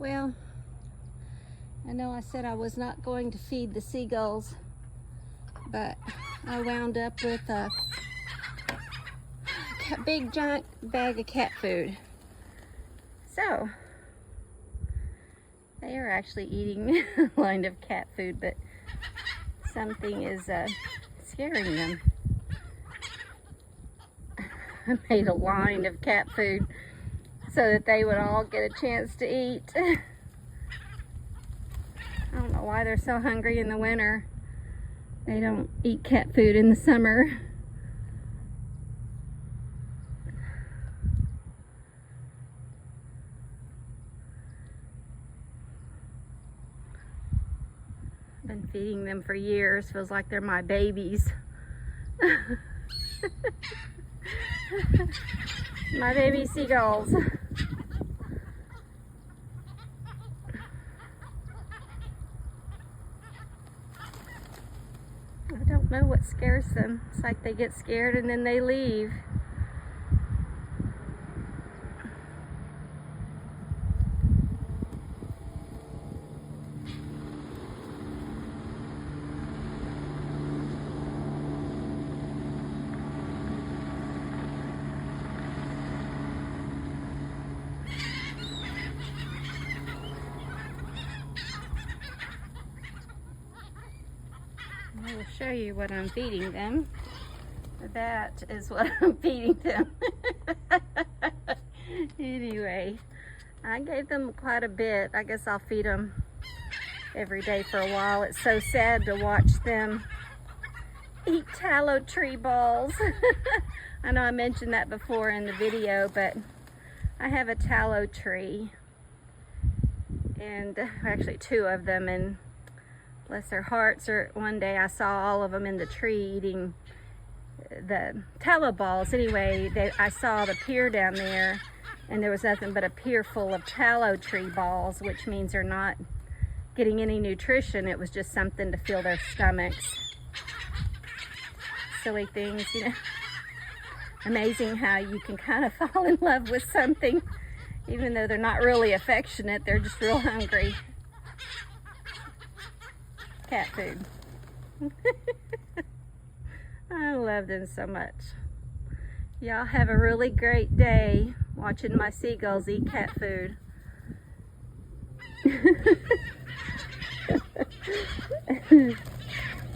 Well, I know I said I was not going to feed the seagulls, but I wound up with a big giant bag of cat food. So, they are actually eating a line of cat food, but something is scaring them. I made a line of cat food so that they would all get a chance to eat. I don't know why they're so hungry in the winter. They don't eat cat food in the summer. I've been feeding them for years. Feels like they're my babies. My baby seagulls. I don't know what scares them. It's like they get scared and then they leave. I will show you what I'm feeding them. That is what I'm feeding them. Anyway, I gave them quite a bit. I guess I'll feed them every day for a while. It's so sad to watch them eat tallow tree balls. I know I mentioned that before in the video, but I have a tallow tree, and actually 2 of them, and bless their hearts, or one day I saw all of them in the tree eating the tallow balls. Anyway, I saw the pier down there, and there was nothing but a pier full of tallow tree balls, which means they're not getting any nutrition. It was just something to fill their stomachs. Silly things, you know. Amazing how you can kind of fall in love with something, even though they're not really affectionate, they're just real hungry. Cat food. I love them so much. Y'all have a really great day watching my seagulls eat cat food.